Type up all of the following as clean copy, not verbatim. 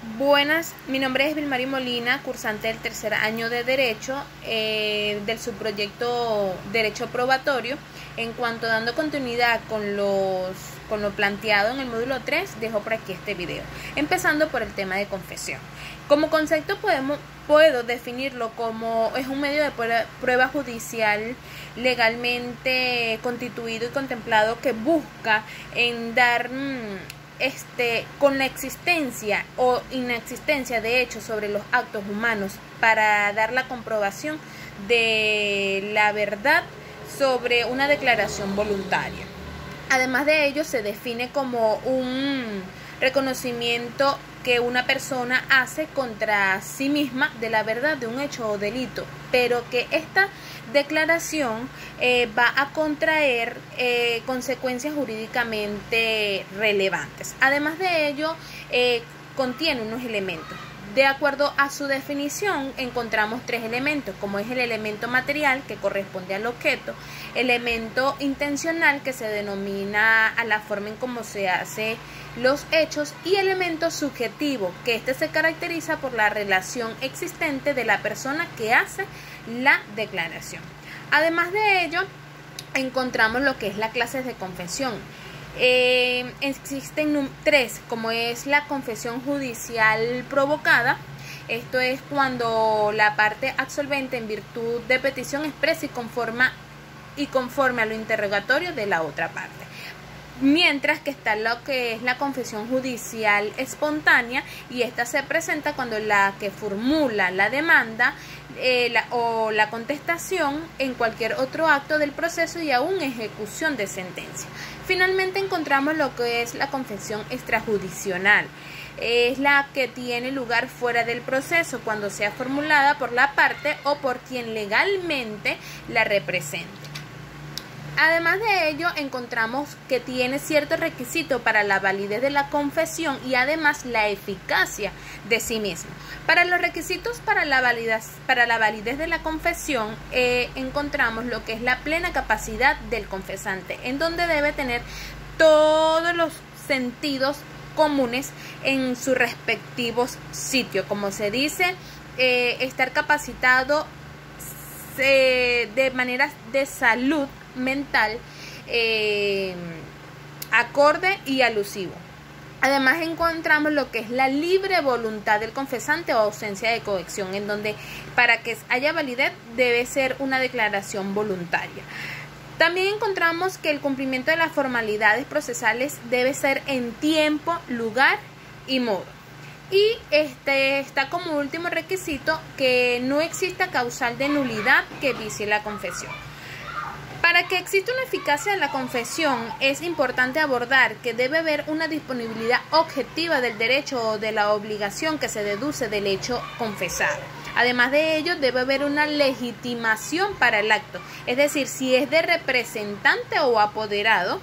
Buenas, mi nombre es Vilmary Molina, cursante del tercer año de Derecho del subproyecto Derecho Probatorio. En cuanto dando continuidad con lo planteado en el módulo 3, dejo por aquí este video, empezando por el tema de confesión. Como concepto puedo definirlo como es un medio de prueba judicial legalmente constituido y contemplado que busca en dar con la existencia o inexistencia de hechos sobre los actos humanos para dar la comprobación de la verdad sobre una declaración voluntaria. Además de ello, se define como un reconocimiento que una persona hace contra sí misma de la verdad de un hecho o delito, pero que esta declaración va a contraer consecuencias jurídicamente relevantes. Además de ello, contiene unos elementos. De acuerdo a su definición, encontramos tres elementos, como es el elemento material, que corresponde al objeto, elemento intencional, que se denomina a la forma en cómo se hace los hechos, y elemento subjetivo, que este se caracteriza por la relación existente de la persona que hace la declaración. Además de ello, encontramos lo que es las clases de confesión. Existen tres, como es la confesión judicial provocada. Esto es cuando la parte absolvente, en virtud de petición expresa y conforme a lo interrogatorio de la otra parte. Mientras que está lo que es la confesión judicial espontánea, y esta se presenta cuando la que formula la demanda o la contestación en cualquier otro acto del proceso y aún ejecución de sentencia. Finalmente encontramos lo que es la confesión extrajudicial. Es la que tiene lugar fuera del proceso cuando sea formulada por la parte o por quien legalmente la represente. Además de ello, encontramos que tiene ciertos requisitos para la validez de la confesión y además la eficacia de sí mismo. Para los requisitos para la validez de la confesión, encontramos lo que es la plena capacidad del confesante, en donde debe tener todos los sentidos comunes en sus respectivos sitios. Como se dice, estar capacitado de maneras de salud mental acorde y alusivo. Además encontramos lo que es la libre voluntad del confesante o ausencia de coacción, en donde para que haya validez debe ser una declaración voluntaria. También encontramos que el cumplimiento de las formalidades procesales debe ser en tiempo, lugar y modo. Y está como último requisito que no exista causal de nulidad que vicie la confesión. Para que exista una eficacia de la confesión, es importante abordar que debe haber una disponibilidad objetiva del derecho o de la obligación que se deduce del hecho confesado. Además de ello, debe haber una legitimación para el acto, es decir, si es de representante o apoderado.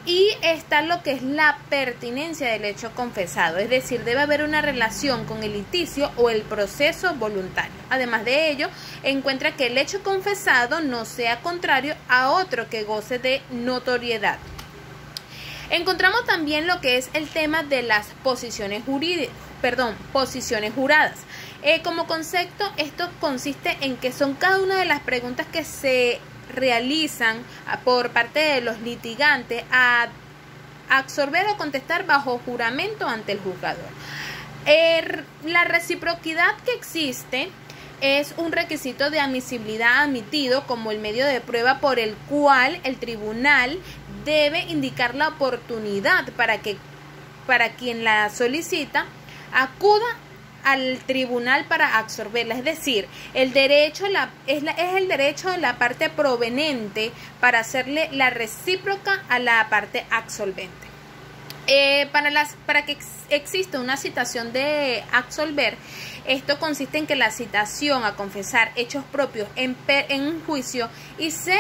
Y está lo que es la pertinencia del hecho confesado, es decir, debe haber una relación con el litigio o el proceso voluntario. Además de ello, encuentra que el hecho confesado no sea contrario a otro que goce de notoriedad. Encontramos también lo que es el tema de las posiciones juradas. Como concepto, esto consiste en que son cada una de las preguntas que se realizan por parte de los litigantes a absorber o contestar bajo juramento ante el juzgador. La reciprocidad que existe es un requisito de admisibilidad admitido como el medio de prueba por el cual el tribunal debe indicar la oportunidad para quien la solicita acuda al tribunal para absorberla, es decir, el derecho es el derecho de la parte proveniente para hacerle la recíproca a la parte absolvente. Para que exista una citación de absolver, esto consiste en que la citación a confesar hechos propios en un juicio y se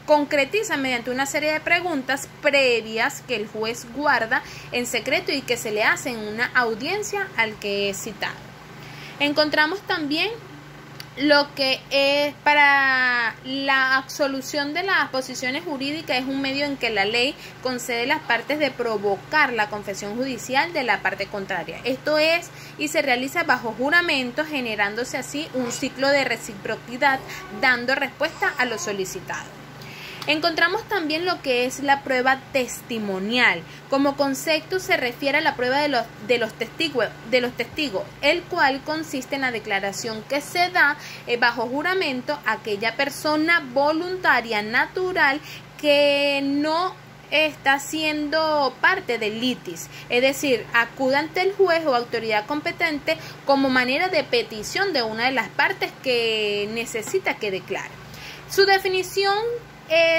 concretiza mediante una serie de preguntas previas que el juez guarda en secreto y que se le hace en una audiencia al que es citado. Encontramos también lo que es para la absolución de las posiciones jurídicas es un medio en que la ley concede a las partes de provocar la confesión judicial de la parte contraria. Esto es y se realiza bajo juramento, generándose así un ciclo de reciprocidad, dando respuesta a lo solicitado. Encontramos también lo que es la prueba testimonial. Como concepto se refiere a la prueba de los testigos, el cual consiste en la declaración que se da bajo juramento a aquella persona voluntaria natural que no está siendo parte del litis, es decir, acude ante el juez o autoridad competente como manera de petición de una de las partes que necesita que declare. Su definición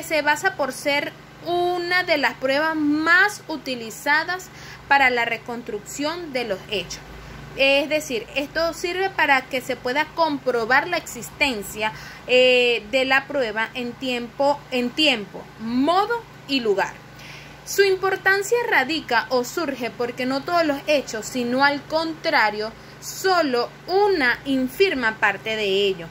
se basa por ser una de las pruebas más utilizadas para la reconstrucción de los hechos. Es decir, esto sirve para que se pueda comprobar la existencia de la prueba en tiempo, modo y lugar. Su importancia radica o surge porque no todos los hechos, sino al contrario, solo una infirma parte de ello.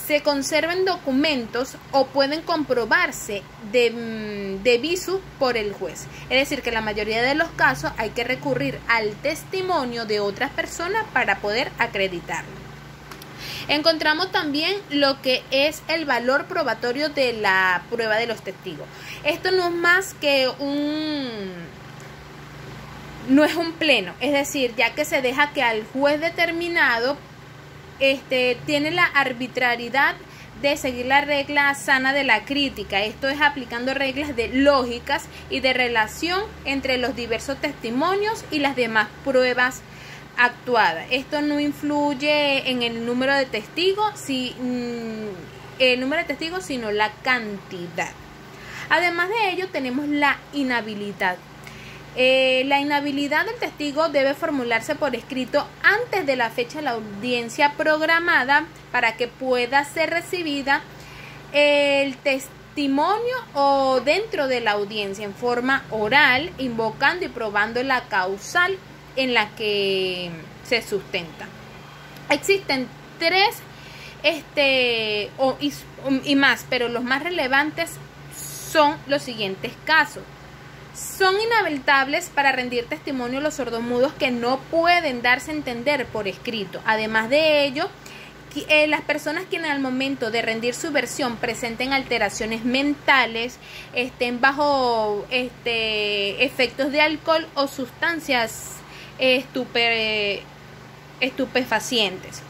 Se conservan documentos o pueden comprobarse de visu por el juez. Es decir, que en la mayoría de los casos hay que recurrir al testimonio de otras personas para poder acreditarlo. Encontramos también lo que es el valor probatorio de la prueba de los testigos. Esto no es más que no es un pleno, es decir, ya que se deja que al juez determinado tiene la arbitrariedad de seguir la regla sana de la crítica. Esto es aplicando reglas de lógicas y de relación entre los diversos testimonios y las demás pruebas actuadas. Esto no influye en el número de testigos, sino la cantidad. Además de ello, tenemos la inhabilidad. La inhabilidad del testigo debe formularse por escrito antes de la fecha de la audiencia programada para que pueda ser recibida el testimonio o dentro de la audiencia en forma oral, invocando y probando la causal en la que se sustenta. Existen tres y más, pero los más relevantes son los siguientes casos. Son inhabilitables para rendir testimonio los sordomudos que no pueden darse a entender por escrito. Además de ello, las personas quienes al momento de rendir su versión presenten alteraciones mentales, estén bajo efectos de alcohol o sustancias estupefacientes.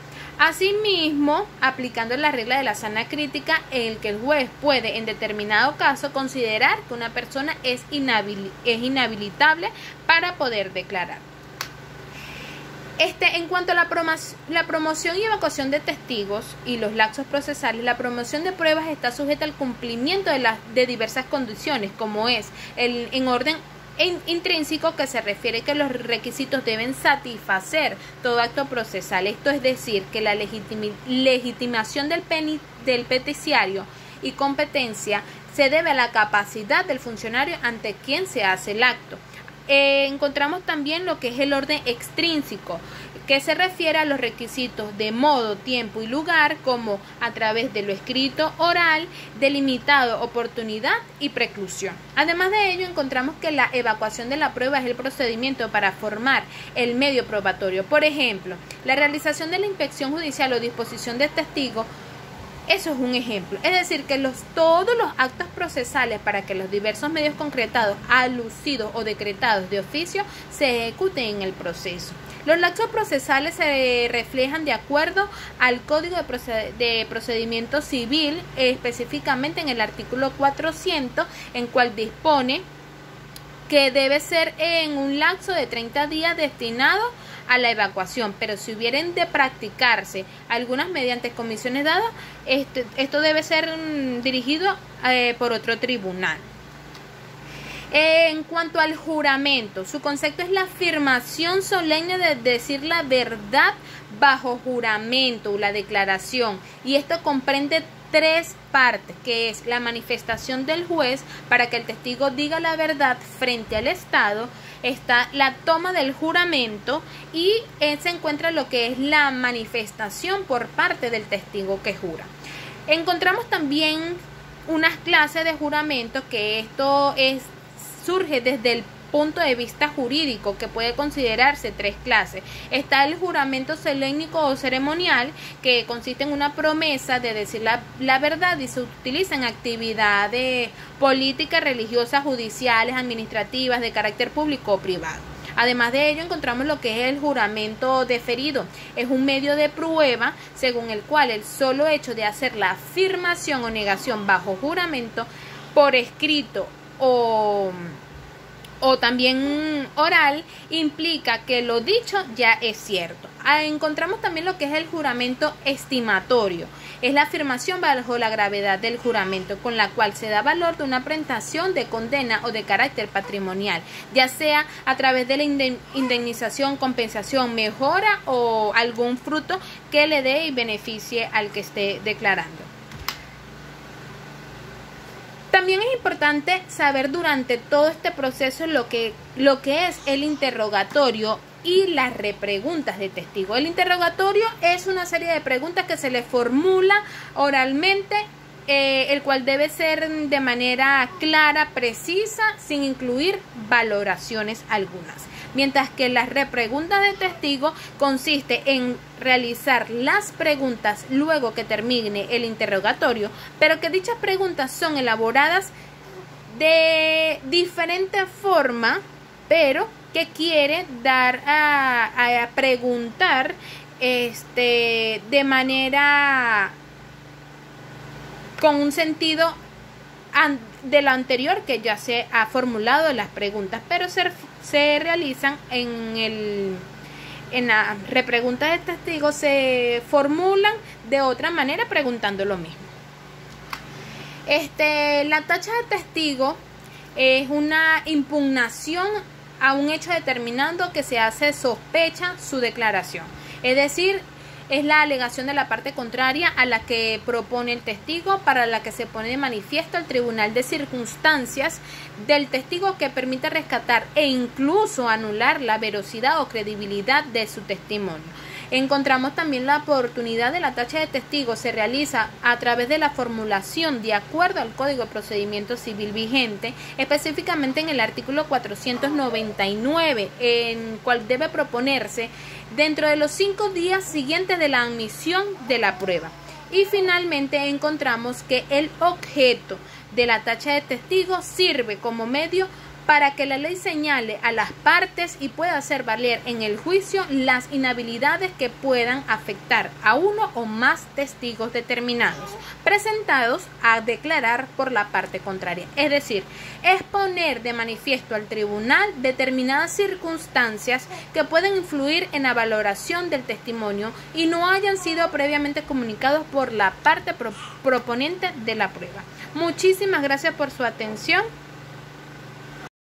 Asimismo, aplicando la regla de la sana crítica, en el que el juez puede en determinado caso considerar que una persona es inhabilitable para poder declarar. En cuanto a la promoción y evacuación de testigos y los lapsos procesales, la promoción de pruebas está sujeta al cumplimiento de diversas condiciones, como es en orden intrínseco, que se refiere que los requisitos deben satisfacer todo acto procesal. Esto es decir, que la legitimación del peticiario y competencia se debe a la capacidad del funcionario ante quien se hace el acto. Encontramos también lo que es el orden extrínseco, que se refiere a los requisitos de modo, tiempo y lugar, como a través de lo escrito, oral, delimitado, oportunidad y preclusión. Además de ello, encontramos que la evacuación de la prueba es el procedimiento para formar el medio probatorio. Por ejemplo, la realización de la inspección judicial o disposición de testigos. Eso es un ejemplo, es decir, que todos los actos procesales para que los diversos medios concretados, alucidos o decretados de oficio se ejecuten en el proceso. Los lapsos procesales se reflejan de acuerdo al Código de Procedimiento Civil, específicamente en el artículo 400, en cual dispone que debe ser en un lapso de 30 días destinado a la evacuación, pero si hubieran de practicarse algunas mediante comisiones dadas, esto debe ser dirigido por otro tribunal. En cuanto al juramento, su concepto es la afirmación solemne de decir la verdad bajo juramento, la declaración, y esto comprende tres partes, que es la manifestación del juez para que el testigo diga la verdad frente al Estado, está la toma del juramento y se encuentra lo que es la manifestación por parte del testigo que jura. Encontramos también unas clases de juramento, que surge desde el punto de vista jurídico, que puede considerarse 3 clases. Está el juramento solemnico o ceremonial, que consiste en una promesa de decir la verdad y se utiliza en actividades políticas, religiosas, judiciales, administrativas, de carácter público o privado. Además de ello, encontramos lo que es el juramento deferido. Es un medio de prueba según el cual el solo hecho de hacer la afirmación o negación bajo juramento por escrito o también oral implica que lo dicho ya es cierto. Encontramos también lo que es el juramento estimatorio. Es la afirmación bajo la gravedad del juramento, con la cual se da valor de una prestación de condena o de carácter patrimonial, ya sea a través de la indemnización, compensación, mejora o algún fruto que le dé y beneficie al que esté declarando. También es importante saber durante todo este proceso lo que es el interrogatorio y las repreguntas de testigo. El interrogatorio es una serie de preguntas que se le formula oralmente, el cual debe ser de manera clara, precisa, sin incluir valoraciones algunas. Mientras que las repreguntas de testigo consiste en realizar las preguntas luego que termine el interrogatorio, pero que dichas preguntas son elaboradas de diferente forma, pero que quiere dar a preguntar de manera con un sentido de lo anterior que ya se ha formulado las preguntas, pero se realizan en las repreguntas de testigos, se formulan de otra manera preguntando lo mismo. La tacha de testigo es una impugnación a un hecho determinado que se hace sospecha su declaración, es decir, es la alegación de la parte contraria a la que propone el testigo, para la que se pone de manifiesto al tribunal de circunstancias del testigo, que permite rescatar e incluso anular la veracidad o credibilidad de su testimonio. Encontramos también la oportunidad de la tacha de testigo se realiza a través de la formulación de acuerdo al Código de Procedimiento Civil vigente, específicamente en el artículo 499, en cual debe proponerse dentro de los 5 días siguientes de la admisión de la prueba. Y finalmente encontramos que el objeto de la tacha de testigo sirve como medio para que la ley señale a las partes y pueda hacer valer en el juicio las inhabilidades que puedan afectar a uno o más testigos determinados, presentados a declarar por la parte contraria. Es decir, es poner de manifiesto al tribunal determinadas circunstancias que pueden influir en la valoración del testimonio y no hayan sido previamente comunicados por la parte proponente de la prueba. Muchísimas gracias por su atención.